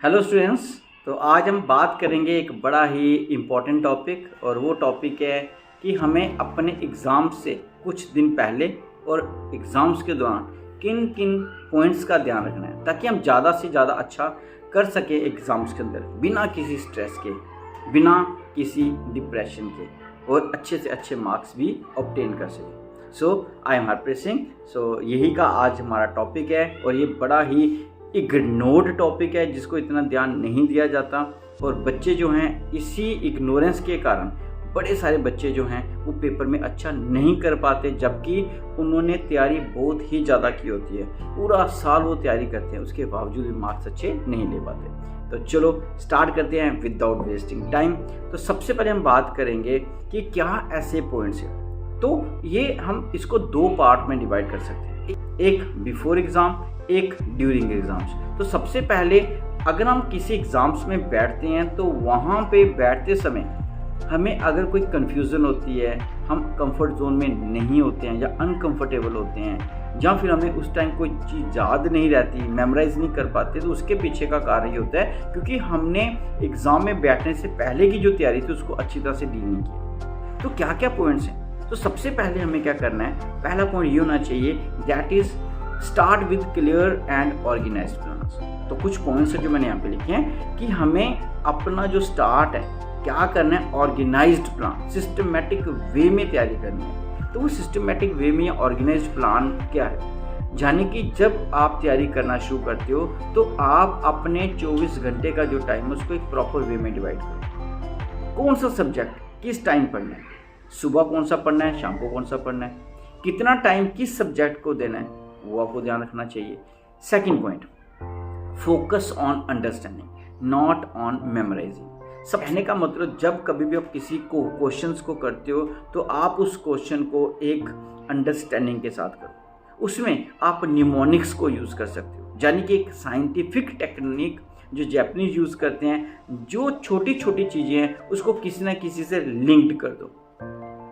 Hello students. तो आज हम बात करेंगे एक बड़ा ही इम्पॉर्टेंट टॉपिक, और वो टॉपिक है कि हमें अपने एग्ज़ाम से कुछ दिन पहले और एग्ज़ाम्स के दौरान किन किन पॉइंट्स का ध्यान रखना है ताकि हम ज़्यादा से ज़्यादा अच्छा कर सकें एग्ज़ाम्स के अंदर, बिना किसी स्ट्रेस के, बिना किसी डिप्रेशन के, और अच्छे से अच्छे मार्क्स भी ऑब्टेन कर सकें। सो आई एम हरप्रीत सिंह। सो यही का आज हमारा टॉपिक है, और ये बड़ा ही इग्नोर्ड टॉपिक है जिसको इतना ध्यान नहीं दिया जाता, और बच्चे जो हैं इसी इग्नोरेंस के कारण बड़े सारे बच्चे जो हैं वो पेपर में अच्छा नहीं कर पाते, जबकि उन्होंने तैयारी बहुत ही ज़्यादा की होती है। पूरा साल वो तैयारी करते हैं, उसके बावजूद भी मार्क्स अच्छे नहीं ले पाते। तो चलो स्टार्ट करते हैं विदाउट वेस्टिंग टाइम। तो सबसे पहले हम बात करेंगे कि क्या ऐसे पॉइंट्स हैं। तो ये हम इसको दो पार्ट में डिवाइड कर सकते हैं, एक बिफोर एग्ज़ाम, एक ड्यूरिंग एग्ज़ाम्स। तो सबसे पहले अगर हम किसी एग्ज़ाम्स में बैठते हैं तो वहाँ पे बैठते समय हमें अगर कोई कन्फ्यूज़न होती है, हम कंफर्ट जोन में नहीं होते हैं या अनकंफर्टेबल होते हैं, या फिर हमें उस टाइम कोई चीज़ याद नहीं रहती, मेमोराइज़ नहीं कर पाते, तो उसके पीछे का कारण ये होता है क्योंकि हमने एग्ज़ाम में बैठने से पहले की जो तैयारी थी उसको अच्छी तरह से डील नहीं की। तो क्या क्या पॉइंट्स हैं? तो सबसे पहले हमें क्या करना है, पहला पॉइंट ये होना चाहिए, that is start with clear and organised plans. तो कुछ पॉइंट्स हैं जो मैंने यहाँ पे लिखे हैं कि हमें अपना जो स्टार्ट है क्या करना है, ऑर्गेनाइज्ड प्लान, सिस्टमेटिक वे में तैयारी करनी है। तो वो सिस्टमेटिक वे में ऑर्गेनाइज्ड प्लान क्या है, यानी कि जब आप तैयारी करना शुरू करते हो तो आप अपने 24 घंटे का जो टाइम है उसको एक प्रॉपर वे में डिवाइड करो। कौन सा सब्जेक्ट किस टाइम पढ़ना है, सुबह कौन सा पढ़ना है, शाम को कौन सा पढ़ना है, कितना टाइम किस सब्जेक्ट को देना है, वो आपको ध्यान रखना चाहिए। Second point, focus on understanding not on memorising. सब कहने का मतलब, जब कभी भी आप किसी को क्वेश्चंस को करते हो तो आप उस क्वेश्चन को एक अंडरस्टैंडिंग के साथ करो। उसमें आप निमोनिक्स को यूज़ कर सकते हो, यानी कि एक साइंटिफिक टेक्निक जो जापानीज यूज़ करते हैं, जो छोटी छोटी चीज़ें हैं उसको किसी ना किसी से लिंक्ड कर दो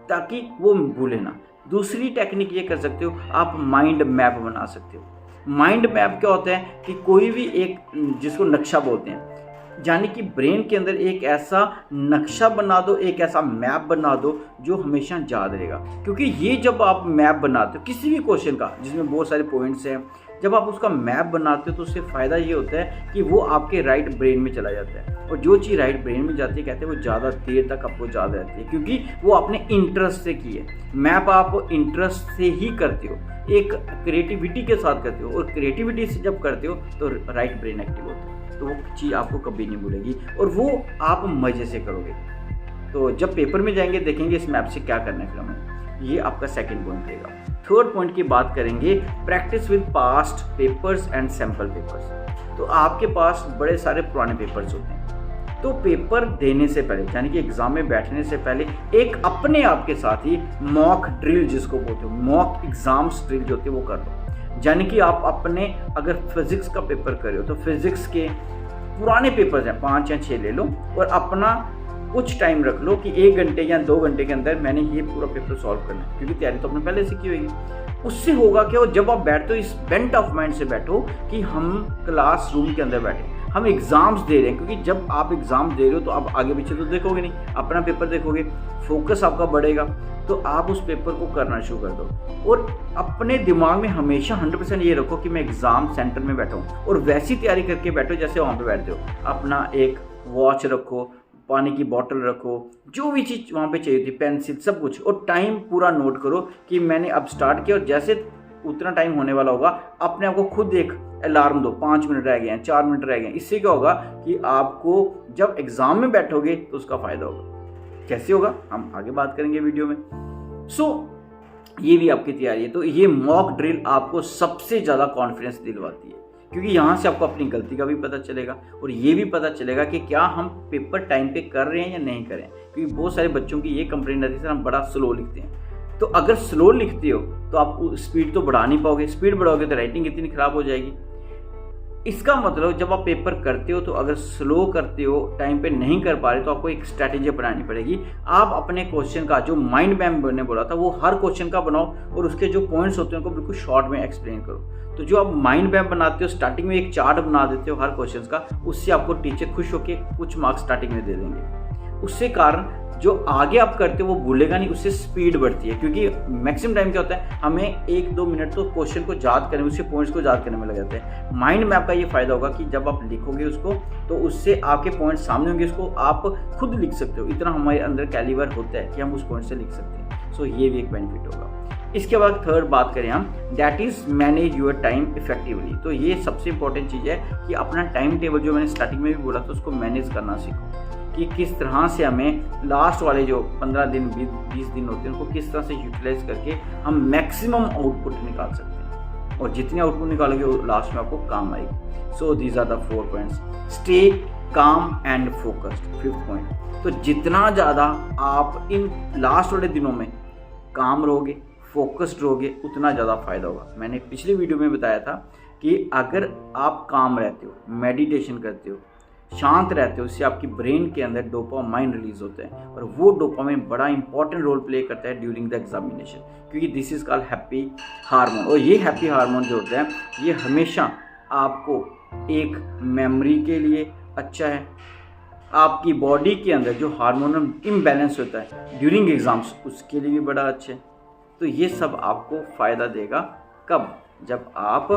ताकि वो भूले ना। दूसरी टेक्निक ये कर सकते हो, आप माइंड मैप बना सकते हो। माइंड मैप क्या होता है कि कोई भी एक, जिसको नक्शा बोलते हैं, यानी कि ब्रेन के अंदर एक ऐसा नक्शा बना दो, एक ऐसा मैप बना दो जो हमेशा याद रहेगा। क्योंकि ये जब आप मैप बनाते हो किसी भी क्वेश्चन का जिसमें बहुत सारे पॉइंट्स हैं, जब आप उसका मैप बनाते हो तो उससे फ़ायदा ये होता है कि वो आपके राइट ब्रेन में चला जाता है, और जो चीज़ राइट ब्रेन में जाती है कहते हैं वो ज़्यादा देर तक आपको याद रहती है, क्योंकि वो आपने इंटरेस्ट से की है। मैप आप इंटरेस्ट से ही करते हो, एक क्रिएटिविटी के साथ करते हो, और क्रिएटिविटी से जब करते हो तो राइट ब्रेन एक्टिव होता है, तो वो चीज़ आपको कभी नहीं भूलेगी और वो आप मज़े से करोगे। तो जब पेपर में जाएंगे देखेंगे इस मैप से क्या करना है फिर हमें। ये आपका सेकंड पॉइंट रहेगा। थर्ड पॉइंट की बात करेंगे, practice with past papers and sample papers. तो आपके पास बड़े सारे पुराने पेपर्स होते हैं, तो पेपर देने से पहले, यानी कि एग्जाम में बैठने से पहले, एक अपने आप के साथ ही मॉक ड्रिल जिसको बोलते हो, मॉक एग्जाम्स ड्रिल जो होती है वो कर लो। यानी कि आप अपने, अगर फिजिक्स का पेपर कर रहे हो तो फिजिक्स के पुराने पेपर्स हैं 5 या 6 ले लो, और अपना कुछ टाइम रख लो कि 1 घंटे या 2 घंटे के अंदर मैंने ये पूरा पेपर सॉल्व करना है, क्योंकि तैयारी तो आपने पहले से की होगी। उससे होगा क्या, और जब आप बैठते हो इस बेंट ऑफ माइंड से बैठो कि हम क्लासरूम के अंदर बैठे, हम एग्ज़ाम्स दे रहे हैं, क्योंकि जब आप एग्ज़ाम दे रहे हो तो आप आगे पीछे तो देखोगे नहीं, अपना पेपर देखोगे, फोकस आपका बढ़ेगा, तो आप उस पेपर को करना शुरू कर दो। और अपने दिमाग में हमेशा 100% ये रखो कि मैं एग्ज़ाम सेंटर में बैठा हूँ, और वैसी तैयारी करके बैठो जैसे वहाँ पे बैठते हो। अपना एक वॉच रखो, पानी की बोतल रखो, जो भी चीज़ वहाँ पे चाहिए थी, पेंसिल, सब कुछ, और टाइम पूरा नोट करो कि मैंने अब स्टार्ट किया, और जैसे उतना टाइम होने वाला होगा अपने आप को खुद एक अलार्म दो, 5 मिनट रह गए हैं, 4 मिनट रह गए हैं। इससे क्या होगा कि आपको जब एग्ज़ाम में बैठोगे तो उसका फ़ायदा होगा। कैसे होगा हम आगे बात करेंगे वीडियो में। ये भी आपकी तैयारी है। तो ये मॉक ड्रिल आपको सबसे ज़्यादा कॉन्फिडेंस दिलवाती है, क्योंकि यहाँ से आपको अपनी गलती का भी पता चलेगा, और ये भी पता चलेगा कि क्या हम पेपर टाइम पे कर रहे हैं या नहीं कर रहे हैं। क्योंकि बहुत सारे बच्चों की ये कंप्लेंट आती है सर हम बड़ा स्लो लिखते हैं। तो अगर स्लो लिखते हो तो आप स्पीड तो बढ़ा नहीं पाओगे, स्पीड बढ़ाओगे तो राइटिंग इतनी ख़राब हो जाएगी। इसका मतलब जब आप पेपर करते हो तो अगर स्लो करते हो, टाइम पे नहीं कर पा रहे, तो आपको एक स्ट्रैटेजी अपनानी पड़ेगी। आप अपने क्वेश्चन का जो माइंड मैप मैंने बोला था वो हर क्वेश्चन का बनाओ और उसके जो पॉइंट्स होते हैं उनको बिल्कुल शॉर्ट में एक्सप्लेन करो। तो जो आप माइंड मैप बनाते हो, स्टार्टिंग में एक चार्ट बना देते हो हर क्वेश्चन का, उससे आपको टीचर खुश होकर कुछ मार्क्स स्टार्टिंग में दे देंगे। उससे कारण जो आगे आप करते हो वो भूलेगा नहीं, उससे स्पीड बढ़ती है। क्योंकि मैक्सिमम टाइम क्या होता है, हमें 1-2 मिनट तो क्वेश्चन को याद करने, उसके पॉइंट्स को याद करने में लग जाते हैं। माइंड मैप का ये फायदा होगा कि जब आप लिखोगे उसको तो उससे आपके पॉइंट्स सामने होंगे, उसको आप खुद लिख सकते हो। इतना हमारे अंदर कैलिबर होता है कि हम उस पॉइंट से लिख सकते हैं। सो ये भी एक बेनिफिट होगा। इसके बाद थर्ड बात करें हम, that is manage your time effectively. तो ये सबसे इंपॉर्टेंट चीज़ है कि अपना टाइम टेबल, जो मैंने स्टार्टिंग में भी बोला था, उसको मैनेज करना सीखो कि किस तरह से हमें लास्ट वाले जो 15 दिन 20 दिन होते हैं उनको किस तरह से यूटिलाइज करके हम मैक्सिमम आउटपुट निकाल सकते हैं, और जितनी आउटपुट निकालोगे वो लास्ट में आपको काम आएगी। So these are the 4 points. Stay calm and focused, 5th point. तो जितना ज़्यादा आप इन लास्ट वाले दिनों में काम रहोगे, फोकस्ड रहोगे, उतना ज़्यादा फायदा होगा। मैंने पिछली वीडियो में बताया था कि अगर आप काम रहते हो, मेडिटेशन करते हो, शांत रहते हो, उससे आपकी ब्रेन के अंदर डोपामाइन रिलीज होता है, और वो डोपामाइन बड़ा इंपॉर्टेंट रोल प्ले करता है ड्यूरिंग द एग्जामिनेशन, क्योंकि this is called happy hormone. और ये हैप्पी हार्मोन जो होता है ये हमेशा आपको एक मेमोरी के लिए अच्छा है, आपकी बॉडी के अंदर जो हार्मोनल इम्बैलेंस होता है ड्यूरिंग एग्जाम्स उसके लिए भी बड़ा अच्छा है। तो ये सब आपको फ़ायदा देगा कब, जब आप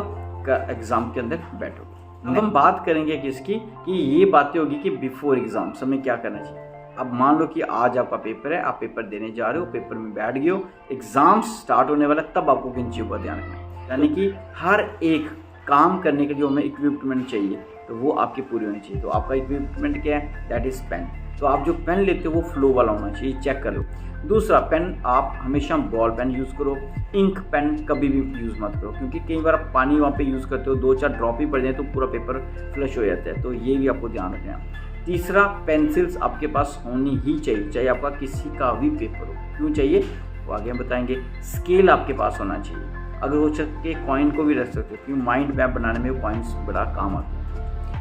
एग्ज़ाम के अंदर बैठोगे। अब हम बात करेंगे किसकी, कि ये बातें होगी कि बिफोर एग्जाम हमें क्या करना चाहिए। अब मान लो कि आज आपका पेपर है, आप पेपर देने जा रहे हो, पेपर में बैठ गए हो, एग्जाम स्टार्ट होने वाला, तब आपको किन चीज़ों का ध्यान रखना है। यानी कि हर एक काम करने के लिए हमें इक्विपमेंट चाहिए, तो वो आपकी पूरी होनी चाहिए। तो आपका इक्विपमेंट क्या है, दैट इज़ पेन। तो आप जो पेन लेते हो वो फ्लो वाला होना चाहिए, चेक कर लो। दूसरा, पेन आप हमेशा बॉल पेन यूज़ करो, इंक पेन कभी भी यूज़ मत करो, क्योंकि कई बार आप पानी वहाँ पे यूज़ करते हो, 2-4 ड्रॉप ही पड़ जाए तो पूरा पेपर फ्लश हो जाता है। तो ये भी आपको ध्यान रखना है। तीसरा, पेंसिल्स आपके पास होनी ही चाहिए, चाहे आपका किसी का भी पेपर हो। क्यों चाहिए वो आगे हम बताएंगे। स्केल आपके पास होना चाहिए, अगर हो सके कॉइन को भी रख सकते हो, क्योंकि माइंड मैप बनाने में कॉइन्स बड़ा काम आते हैं।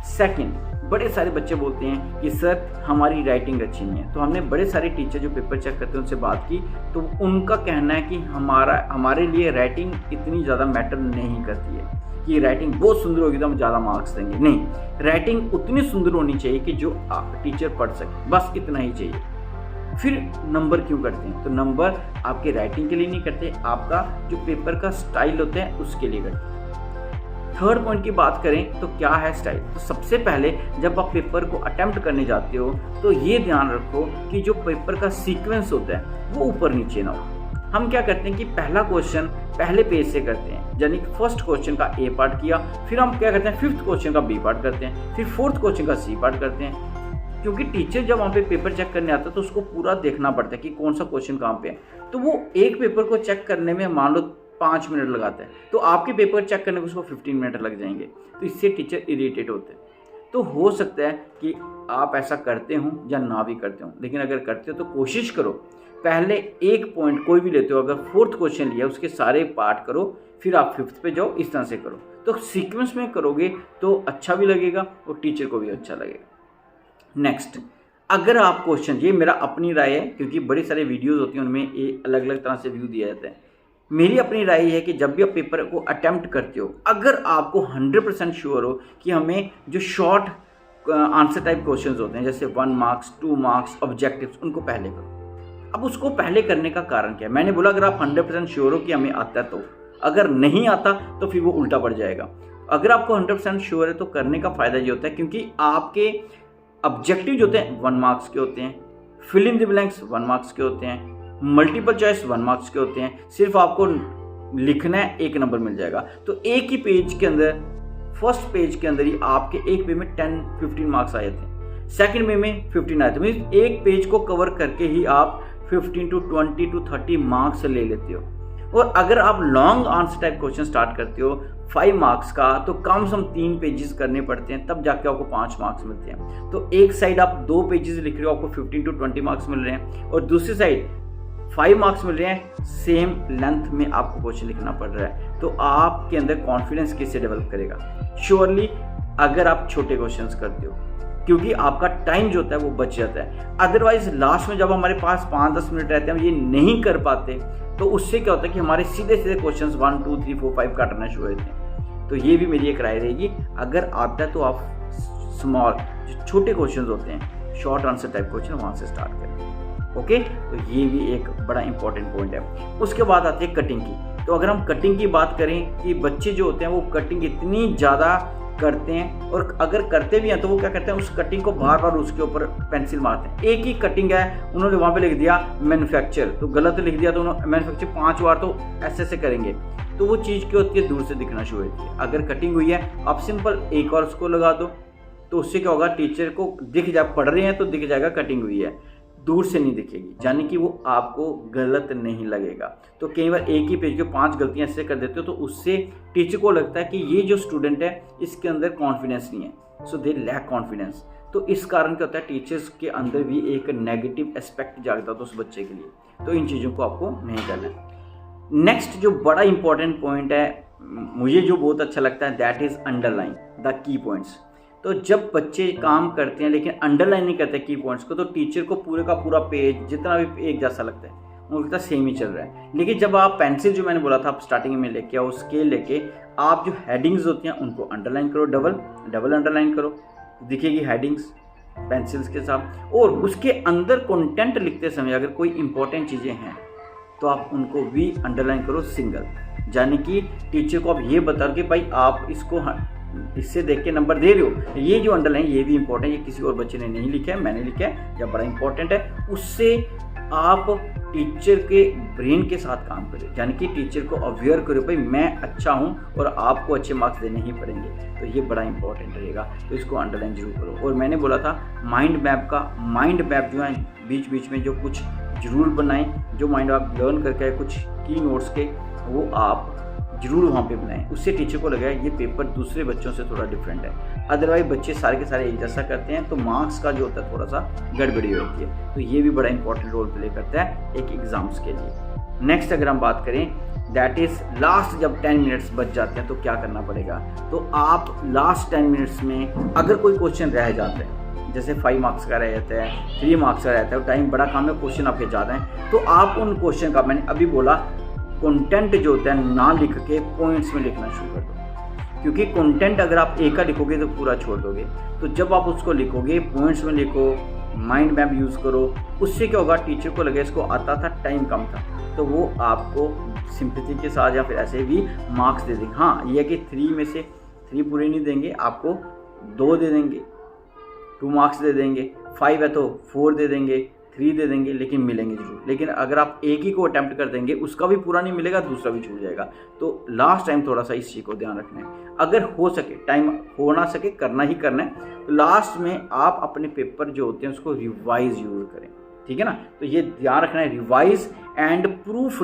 सेकंड, बड़े सारे बच्चे बोलते हैं कि सर हमारी राइटिंग अच्छी नहीं है। तो हमने बड़े सारे टीचर जो पेपर चेक करते हैं उनसे बात की, तो उनका कहना है कि हमारे लिए राइटिंग इतनी ज़्यादा मैटर नहीं करती है कि राइटिंग बहुत सुंदर होगी तो हम ज़्यादा मार्क्स देंगे। नहीं, राइटिंग उतनी सुंदर होनी चाहिए कि जो टीचर पढ़ सके, बस इतना ही चाहिए। फिर नंबर क्यों करते हैं, तो नंबर आपके राइटिंग के लिए नहीं करते, आपका जो पेपर का स्टाइल होता है उसके लिए करते हैं। थर्ड पॉइंट की बात करें तो क्या है स्टाइल। तो सबसे पहले जब आप पेपर को अटेम्प्ट करने जाते हो तो ये ध्यान रखो कि जो पेपर का सीक्वेंस होता है वो ऊपर नीचे ना हो। हम क्या करते हैं कि पहला क्वेश्चन पहले पेज से करते हैं, यानी फर्स्ट क्वेश्चन का ए पार्ट किया, फिर हम क्या करते हैं 5th क्वेश्चन का बी पार्ट करते हैं, फिर 4th क्वेश्चन का सी पार्ट करते हैं। क्योंकि टीचर जब वहाँ पे पेपर चेक करने आता है तो उसको पूरा देखना पड़ता है कि कौन सा क्वेश्चन कहाँ पे है। तो वो एक पेपर को चेक करने में मान लो 5 मिनट लगाते हैं, तो आपके पेपर चेक करने को उसको 15 मिनट लग जाएंगे। तो इससे टीचर इरिटेट होते हैं। तो हो सकता है कि आप ऐसा करते हो या ना भी करते हो, लेकिन अगर करते हो तो कोशिश करो पहले एक पॉइंट कोई भी लेते हो, अगर 4th क्वेश्चन लिया उसके सारे पार्ट करो, फिर आप 5th पे जाओ, इस तरह से करो। तो सीक्वेंस में करोगे तो अच्छा भी लगेगा और टीचर को भी अच्छा लगेगा। नेक्स्ट, अगर आप क्वेश्चन, ये मेरा अपनी राय है क्योंकि बड़ी सारे वीडियोज़ होती हैं उनमें ये अलग अलग तरह से व्यू दिया जाता है। मेरी अपनी राय है कि जब भी आप पेपर को अटेम्प्ट करते हो, अगर आपको 100% श्योर हो कि हमें जो शॉर्ट आंसर टाइप क्वेश्चंस होते हैं जैसे 1 मार्क्स 2 मार्क्स ऑब्जेक्टिव्स, उनको पहले करो। अब उसको पहले करने का कारण क्या है, मैंने बोला अगर आप 100% श्योर हो कि हमें आता है तो, अगर नहीं आता तो फिर वो उल्टा पड़ जाएगा। अगर आपको 100% श्योर है तो करने का फ़ायदा ये होता है क्योंकि आपके ऑब्जेक्टिव जो होते हैं 1 मार्क्स के होते हैं, fill in the blanks 1 marks के होते हैं, मल्टीपल चॉइस 1 मार्क्स के होते हैं, सिर्फ आपको लिखना है 1 नंबर मिल जाएगा। तो एक ही पेज के अंदर, फर्स्ट पेज के अंदर ही आपके एक पेज में 10-15 मार्क्स आए थे, सेकंड पेज में 15 आए थे। मीन्स एक पेज को कवर करके ही आप 15 to 20 to 30 मार्क्स ले लेते हो। और अगर आप long answer type question start करते हो 5 मार्क्स का, तो कम से कम 3 पेजेस करने पड़ते हैं, तब जाके आपको 5 मार्क्स मिलते हैं। तो एक साइड आप 2 पेजेस लिख रहे हो, आपको 15 to 20 मार्क्स मिल रहे हैं, और दूसरी साइड 5 मार्क्स मिल रहे हैं, सेम लेंथ में आपको क्वेश्चन लिखना पड़ रहा है। तो आपके अंदर कॉन्फिडेंस कैसे डेवलप करेगा। श्योरली अगर आप छोटे क्वेश्चंस करते हो, क्योंकि आपका टाइम जो होता है वो बच जाता है। अदरवाइज लास्ट में जब हमारे पास 5-10 मिनट रहते हैं, हम ये नहीं कर पाते, तो उससे क्या होता है कि हमारे सीधे सीधे क्वेश्चंस 1 2 3 4 5 काटना शुरू होते हैं। तो ये भी मेरी एक राय रहेगी, अगर आता है तो आप स्मॉल जो छोटे क्वेश्चन होते हैं, शॉर्ट आंसर टाइप क्वेश्चन, वहाँ से स्टार्ट करें। ओके, तो ये भी एक बड़ा इंपॉर्टेंट पॉइंट है। उसके बाद आती है कटिंग की। तो अगर हम कटिंग की बात करें कि बच्चे जो होते हैं वो कटिंग इतनी ज़्यादा करते हैं, और अगर करते भी हैं तो वो क्या करते हैं, उस कटिंग को बार बार उसके ऊपर पेंसिल मारते हैं। एक ही कटिंग है, उन्होंने वहाँ पे लिख दिया मैन्युफैक्चर, तो गलत लिख दिया, तो उन्होंने मैन्युफैक्चर 5 बार तो ऐसे करेंगे, तो वो चीज़ क्या होती है, दूर से दिखना शुरू होती है। अगर कटिंग हुई है, आप सिंपल एक और उसको लगा दो, तो उससे क्या होगा, टीचर को दिख जाए, पढ़ रहे हैं तो दिख जाएगा कटिंग हुई है, दूर से नहीं दिखेगी, यानी कि वो आपको गलत नहीं लगेगा। तो कई बार एक ही पेज के 5 गलतियां ऐसे कर देते हो, तो उससे टीचर को लगता है कि ये जो स्टूडेंट है इसके अंदर कॉन्फिडेंस नहीं है, सो दे लैक कॉन्फिडेंस। तो इस कारण क्या होता है, टीचर्स के अंदर भी एक नेगेटिव एस्पेक्ट जागता है उस बच्चे के लिए। तो इन चीज़ों को आपको नहीं करना है। नेक्स्ट जो बड़ा इंपॉर्टेंट पॉइंट है, मुझे जो बहुत अच्छा लगता है, that is underline the key points. तो जब बच्चे काम करते हैं लेकिन अंडरलाइन नहीं करते की पॉइंट्स को, तो टीचर को पूरे का पूरा पेज जितना भी एक जैसा लगता है, उनको लगता है सेम ही चल रहा है। लेकिन जब आप पेंसिल, जो मैंने बोला था आप स्टार्टिंग में लेके आओ, स्केल लेके आप जो हेडिंग्स होती हैं उनको अंडरलाइन करो, डबल अंडरलाइन करो, दिखेगी हेडिंग्स पेंसिल्स के साथ। और उसके अंदर कंटेंट लिखते समय अगर कोई इंपॉर्टेंट चीज़ें हैं तो आप उनको भी अंडरलाइन करो सिंगल, यानी कि टीचर को आप ये बताओ कि भाई आप इसको इससे देख के नंबर दे रहे हो, ये जो अंडरलाइन ये भी इंपॉर्टेंट है, ये किसी और बच्चे ने नहीं लिखा है, मैंने लिखा है, या बड़ा इंपॉर्टेंट है। उससे आप टीचर के ब्रेन के साथ काम करें, यानी कि टीचर को अवेयर करो, भाई मैं अच्छा हूँ और आपको अच्छे मार्क्स देने ही पड़ेंगे, तो ये बड़ा इंपॉर्टेंट रहेगा। तो इसको अंडरलाइन जरूर करो। और मैंने बोला था माइंड मैप जो है बीच बीच में जो कुछ जरूर बनाएं, जो माइंड मैप लर्न करके कुछ की नोट्स के, वो आप जरूर वहाँ पे बनाएं। उससे टीचर को लगा ये पेपर दूसरे बच्चों से थोड़ा डिफरेंट है। अदरवाइज बच्चे सारे के सारे एक जैसा करते हैं, तो मार्क्स का जो होता है थोड़ा सा गड़बड़ी होती है। तो ये भी बड़ा इंपॉर्टेंट रोल प्ले करता है एक एग्जाम्स के लिए। नेक्स्ट अगर हम बात करें, दैट इज़ लास्ट जब 10 मिनट्स बच जाते हैं तो क्या करना पड़ेगा। तो आप लास्ट 10 मिनट्स में अगर कोई क्वेश्चन रह जाता है, जैसे 5 मार्क्स का रह जाता है, 3 मार्क्स का रहता है, टाइम बड़ा कम है, क्वेश्चन आपके ज़्यादा हैं, तो आप उन क्वेश्चन का, मैंने अभी बोला, कंटेंट जो होता है ना लिख के पॉइंट्स में लिखना शुरू कर दो। क्योंकि कंटेंट अगर आप एक का लिखोगे तो पूरा छोड़ दोगे, तो जब आप उसको लिखोगे पॉइंट्स में लिखो, माइंड मैप यूज़ करो, उससे क्या होगा, टीचर को लगे इसको आता था, टाइम कम था, तो वो आपको सिंपैथी के साथ या फिर ऐसे भी मार्क्स दे देंगे। हाँ, ये है कि 3 में से 3 पूरे नहीं देंगे, आपको 2 दे देंगे, 2 मार्क्स दे देंगे, 5 है तो 4 दे देंगे, 3 दे देंगे, लेकिन मिलेंगे जरूर। लेकिन अगर आप एक ही को अटैम्प्ट कर देंगे, उसका भी पूरा नहीं मिलेगा, दूसरा भी छूट जाएगा। तो लास्ट टाइम थोड़ा सा इस चीज़ को ध्यान रखना है। अगर हो सके, टाइम हो ना सके, करना ही करना है, तो लास्ट में आप अपने पेपर जो होते हैं उसको रिवाइज जरूर करें, ठीक है ना। तो ये ध्यान रखना है, रिवाइज एंड प्रूफ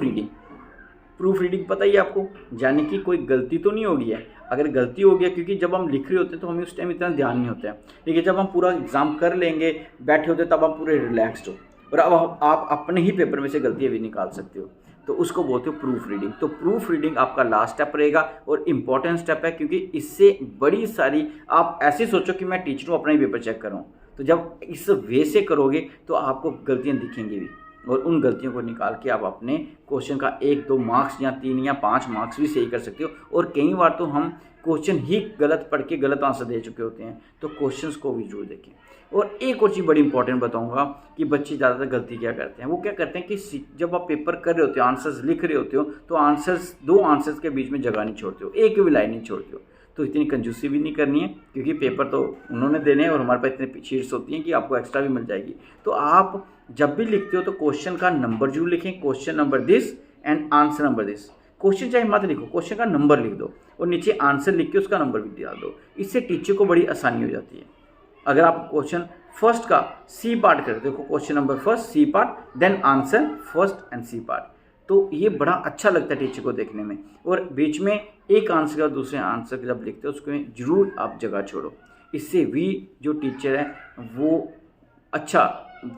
रीडिंग पता ही है आपको, यानी कि कोई गलती तो नहीं होगी है। अगर गलती हो गया, क्योंकि जब हम लिख रहे होते हैं तो हमें उस टाइम इतना ध्यान नहीं होता है, लेकिन जब हम पूरा एग्जाम कर लेंगे, बैठे होते, तब आप पूरे रिलैक्स्ड हो, और अब आप अपने ही पेपर में से गलतियाँ भी निकाल सकते हो, तो उसको बोलते हो प्रूफ रीडिंग। तो प्रूफ रीडिंग आपका लास्ट स्टेप रहेगा और इम्पॉर्टेंट स्टेप है, क्योंकि इससे बड़ी सारी, आप ऐसे सोचो कि मैं टीचर हूँ, अपना ही पेपर चेक कर रहा हूँ, तो जब इस वे से करोगे तो आपको गलतियाँ दिखेंगी भी, और उन गलतियों को निकाल के आप अपने क्वेश्चन का 1-2 मार्क्स या 3 या 5 मार्क्स भी सही कर सकते हो। और कई बार तो हम क्वेश्चन ही गलत पढ़ के गलत आंसर दे चुके होते हैं, तो क्वेश्चंस को भी जरूर देखें। और एक और चीज़ बड़ी इंपॉर्टेंट बताऊंगा कि बच्चे ज़्यादातर गलती क्या करते हैं, वो क्या करते हैं कि जब आप पेपर कर रहे होते हो, आंसर्स लिख रहे होते हो, तो आंसर्स 2 आंसर्स के बीच में जगह नहीं छोड़ते हो, एक भी लाइन नहीं छोड़ते हो। तो इतनी कंजूसी भी नहीं करनी है, क्योंकि पेपर तो उन्होंने देने हैं और हमारे पास इतने शीट्स होती हैं कि आपको एक्स्ट्रा भी मिल जाएगी। तो आप जब भी लिखते हो तो क्वेश्चन का नंबर जरूर लिखें, question number this and answer number this. Question चाहे मत लिखो, क्वेश्चन का नंबर लिख दो और नीचे आंसर लिख के उसका नंबर भी डाल दो। इससे टीचर को बड़ी आसानी हो जाती है। अगर आप क्वेश्चन फर्स्ट का सी पार्ट करते हो, question number first C part, then answer first and C part, तो ये बड़ा अच्छा लगता है टीचर को देखने में। और बीच में एक आंसर का दूसरे आंसर के जब लिखते हो, उसको जरूर आप जगह छोड़ो। इससे भी जो टीचर है वो अच्छा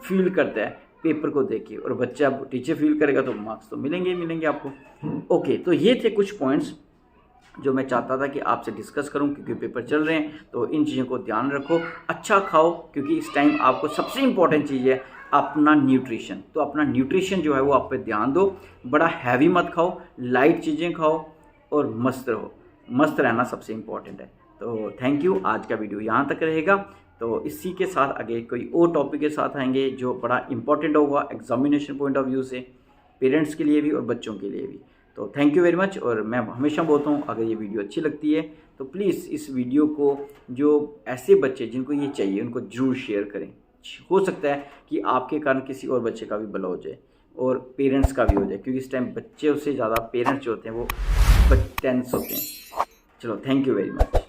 फील करता है पेपर को देख के, और बच्चा टीचर फील करेगा तो मार्क्स तो मिलेंगे ही मिलेंगे आपको। ओके, तो ये थे कुछ पॉइंट्स जो मैं चाहता था कि आपसे डिस्कस करूं, क्योंकि पेपर चल रहे हैं तो इन चीज़ों को ध्यान रखो। अच्छा खाओ, क्योंकि इस टाइम आपको सबसे इम्पॉर्टेंट चीज़ है अपना न्यूट्रिशन। तो अपना न्यूट्रिशन जो है वो आप पे ध्यान दो, बड़ा हैवी मत खाओ, लाइट चीज़ें खाओ और मस्त रहो। मस्त रहना सबसे इम्पॉर्टेंट है। तो थैंक यू, आज का वीडियो यहाँ तक रहेगा। तो इसी के साथ आगे कोई और टॉपिक के साथ आएंगे जो बड़ा इंपॉर्टेंट होगा एग्जामिनेशन पॉइंट ऑफ व्यू से, पेरेंट्स के लिए भी और बच्चों के लिए भी। तो थैंक यू वेरी मच। और मैं हमेशा बोलता हूँ, अगर ये वीडियो अच्छी लगती है तो प्लीज़ इस वीडियो को जो ऐसे बच्चे जिनको ये चाहिए उनको ज़रूर शेयर करें। हो सकता है कि आपके कारण किसी और बच्चे का भी भला हो जाए और पेरेंट्स का भी हो जाए, क्योंकि इस टाइम बच्चे से ज़्यादा पेरेंट्स जो होते हैं वो टेंस होते हैं। चलो, थैंक यू वेरी मच।